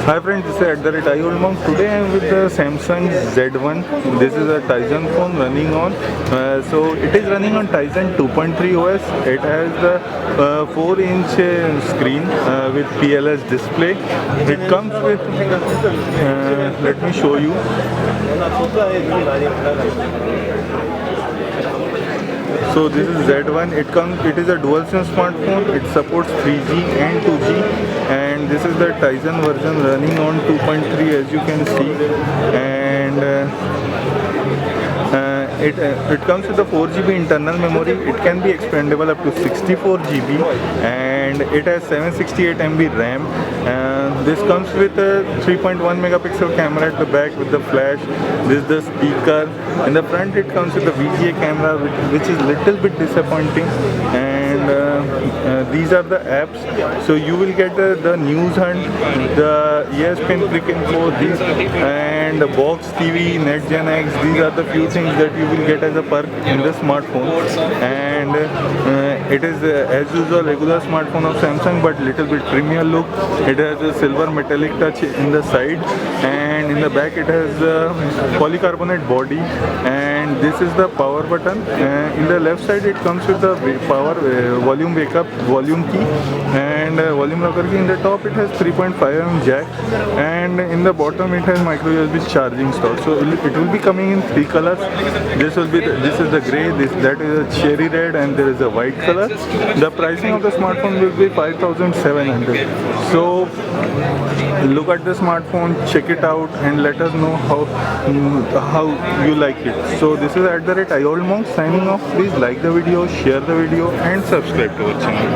Hi friends, this is @iOldmonk. Today I am with the Samsung Z1. This is a Tizen phone running on. So it is running on Tizen 2.3 OS. It has the 4-inch screen with PLS display. It comes with. Let me show you. So this is Z1. It is a dual SIM smartphone. It supports 3G and 2G, and this is the Tizen version running on 2.3, as you can see. And it comes with a 4 GB internal memory. It can be expandable up to 64 GB, and it has 768 MB RAM. This comes with a 3.1 megapixel camera at the back with the flash. This is the speaker. In the front it comes with the VGA camera, which is little bit disappointing. And these are the apps. So you will get the News Hunt, the ESPN Crick Info, these, and the Box TV, NetGen X. These are the few things that you will get as a perk in the smartphone. And it is as usual regular smartphone of Samsung, but little bit premium look. It has a silver metallic touch in the side, and in the back it has a polycarbonate body. And this is the power button. In the left side it comes with the power volume wake up volume key and volume rocker key. In the top it has 3.5mm jack, and in the bottom it has micro USB charging slot. So it will be coming in 3 colors. This is the gray, that is a cherry red, and there is a white color. The pricing of the smartphone will be 5,700. So look at the smartphone, check it out, and let us know how you like it. So this is @iOldmonk signing off. Please like the video, share the video, and subscribe to our channel.